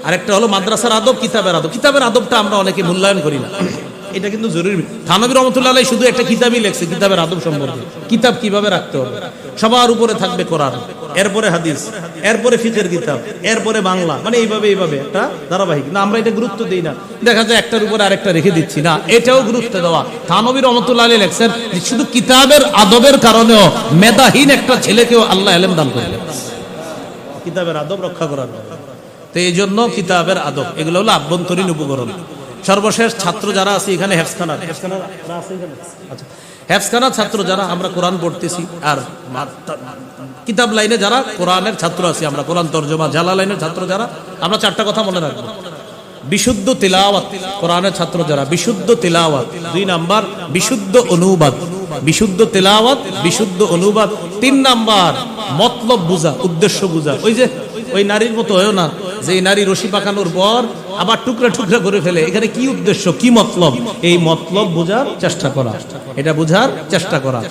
আরেকটা হলো মাদ্রাসার আদব, কিতাবের আদব। কিতাবের আদবটা আমরা অনেকে মূল্যায়ন করি না, এটা কিন্তু জরুরি। থানভী রহমতুল্লাহ আলাইহি শুধু একটা কিতাবই লেখছে কিতাবের আদব সম্পর্কে, কিতাব কিভাবে রাখতে হবে। সবার উপরে থাকবে কোরআন, এরপরে হাদিস, এরপরে ফিকহের কিতাব, এরপরে বাংলা, মানে এইভাবে একটা ধারাবাহিক। না, আমরা এটা গুরুত্ব দিই না, দেখা যায় একটার উপরে আরেকটা রেখে দিচ্ছি না, এটাও গুরুত্ব দেওয়া। থানভী রহমতুল্লাহ আলাইহি লেখছেন শুধু কিতাবের আদবের কারণেও মেধাহীন একটা ছেলেকেও আল্লাহ ইলম দান করলেন, কিতাবের আদব রক্ষা করার। তো এই জন্য কিতাবের আদব এগুলো হলো আভ্যন্তরীণ উপকরণ। সর্বশেষ ছাত্র যারা আছে এখানে, হেফজখানা ছাত্র যারা আমরা কোরআন পড়তেছি, আর কিতাব লাইনে যারা কোরআনের ছাত্র আছি আমরা, কোরআন তরজমা জালা লাইনের ছাত্র যারা, আমরা চারটা কথা মনে রাখবো। বিশুদ্ধ তিলাওয়াত, কোরআনের ছাত্র যারা, বিশুদ্ধ তিলাওয়াত। 2 নাম্বার বিশুদ্ধ অনুবাদ, বিশুদ্ধ তিলাওয়াত, বিশুদ্ধ অনুবাদ। 3 নাম্বার মতলব বুঝা, উদ্দেশ্য বুঝা। ওই নারীর মতো হয়েও না যে নারী রশি পাকানোর পর আবার টুকরা টুকরা করে ফেলে, এখানে কি উদ্দেশ্য, কি মতলব, এই মতলব বোঝার চেষ্টা করা, এটা বোঝার চেষ্টা করা।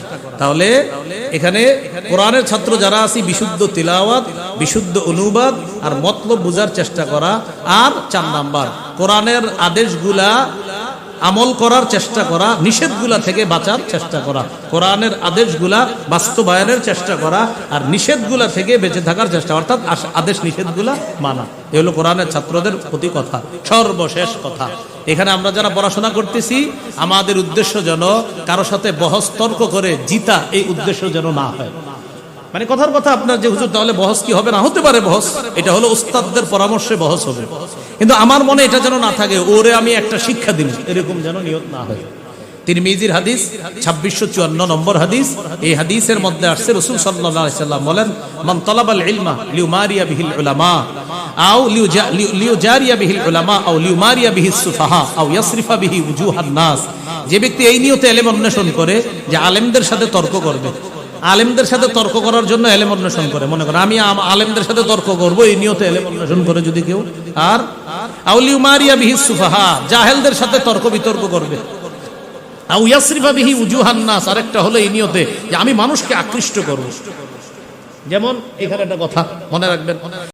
তাহলে এখানে কোরআনের ছাত্র যারা আছি বিশুদ্ধ তিলাওয়াত, বিশুদ্ধ অনুবাদ আর মতলব বোঝার চেষ্টা করা। আর 4 নাম্বার কোরআনের আদেশগুলা আমল করার চেষ্টা করা, নিষেধগুলা থেকে বাঁচার চেষ্টা করা। কোরআনের আদেশগুলা বাস্তবায়নের চেষ্টা করা আর নিষেধগুলা থেকে বেঁচে থাকার চেষ্টা, অর্থাৎ আদেশ নিষেধগুলা মানা। এ হলো কোরআনের ছাত্রদের প্রতি কথা। সর্বশেষ কথা, এখানে আমরা যারা পড়াশোনা করতেছি আমাদের উদ্দেশ্য যেন কারো সাথে বহস তর্ক করে জিতা, এই উদ্দেশ্য যেন না হয়। মানে কথার কথা আপনার যে হুজুর তাহলে বহস কি হবে, না হতে পারে বহস, এটা হলো উস্তাদদের পরামর্শে বহস হবে, কিন্তু আমার মনে এটা যেন না থাকে ওরে আমি একটা শিক্ষা দিন, এরকম যেন নিয়ত না হয়। তিরমিজির হাদিস 2654 নম্বর হাদিস, এই হাদিসের মধ্যে আসছে রাসূল সাল্লাল্লাহু আলাইহি সাল্লাম বলেন, মান তালাবাল ইলমা লিউমারিয়া বিহিল উলামা আও লিউজারিয়া বিহিল উলামা আও লিউমারিয়া বিহিস সুফাহা আও ইয়াসরিফা বিহি উজুহান নাস। যে ব্যক্তি এই নিয়তে ইলম অন্বেষণ করে যে আলেমদের সাথে তর্ক করবে, আলেমদের সাথে তর্ক করার জন্য ইলম অন্বেষণ করে, মনে করেন আমি আলেমদের সাথে তর্ক করব, এই নিয়তে ইলম অন্বেষণ করে যদি কেউ, আর আও লিউমারিয়া বিহিস সুফাহা, জাহেলদের সাথে তর্ক বিতর্ক করবে, আও ইয়াসরিফা বিহি উজুহান নাস, আরেকটা হলো এই নিয়তে যে আমি মানুষকে আকৃষ্ট করব। যেমন এখানে একটা কথা মনে রাখবেন,